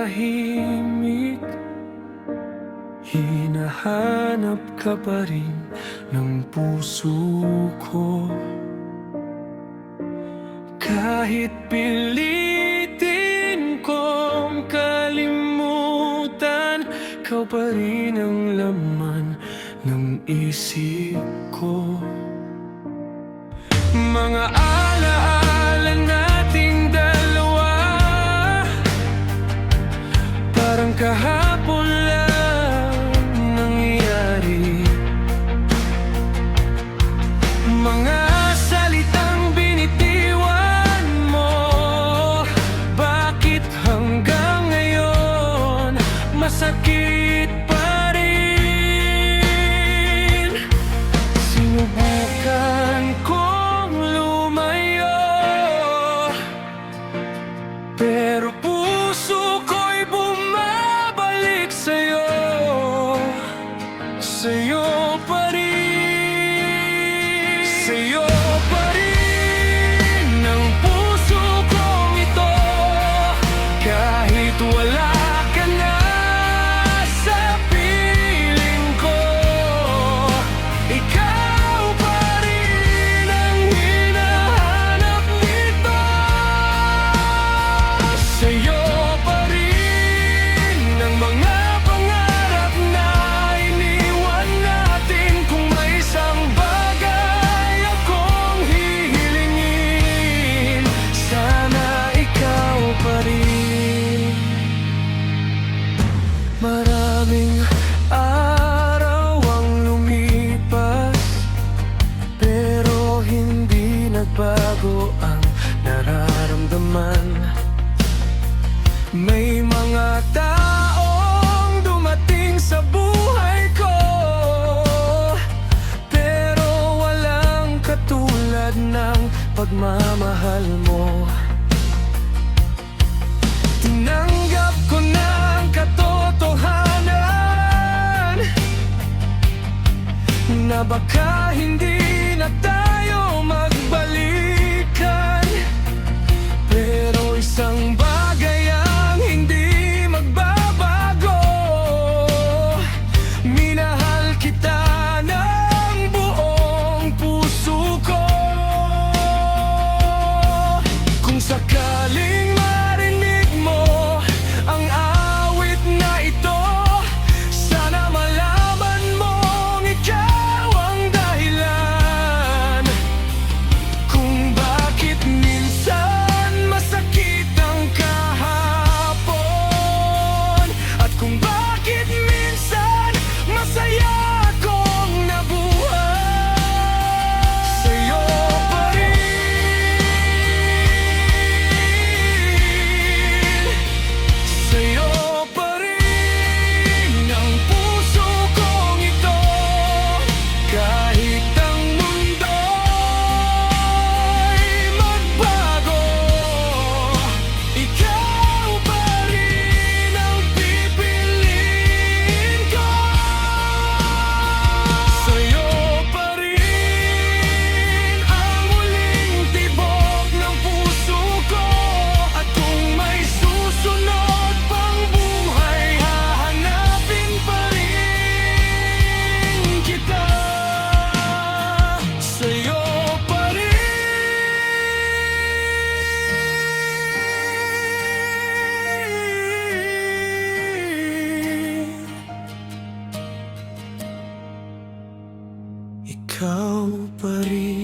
tahimik, hinahanap ka pa rin ng puso ko. Kahit pilitin kong kalimutan, ikaw pa rin ang laman ng isip ko. Mga alaala nating dalawa, parang kahapon lang nangyari. Mga salitang binitiwan mo, bakit hanggang ngayon masakit pa rin? Sinubukan kong lumayo, pero puso ko'y bumabalik sa'yo. Sa'yo pa rin, sa'yo pa rin ang puso kong ito. Kahit wala ka na sa piling ko, ikaw pa rin ang hinahanap nito. Sa'yo pa rin ang mga pangarap na iniwan natin. Kung may isang bagay akong hihilingin, sana ikaw pa rin. Maraming araw ang lumipas, pero hindi nagbago ang nararamdaman. May mga taong dumating sa buhay ko, pero walang katulad ng pagmamahal mo. Tinanggap ko na ang katotohanan na baka hindi na tayo magbalikan, pero isang bagay ang hindi magbabago: minahal kita ng buong puso ko. Kung sakaling marinig mo ang awit na ito, sana malaman mong ikaw ang dahilan kung bakit minsan masakit ang kahapon, at kung bakit minsan masaya akong nabuhay. Sa'yo pa rin, sa'yo pa rin ang puso kong ito. Kahit ang mundo'y magbago, ikaw pa rin ang pipiliin ko. Sa'yo pa rin ang muling tibok ng puso ko, at kung may susunod pang buhay, hahanapin pa rin kita. Sa'yo pa rin. Ikaw pa rin.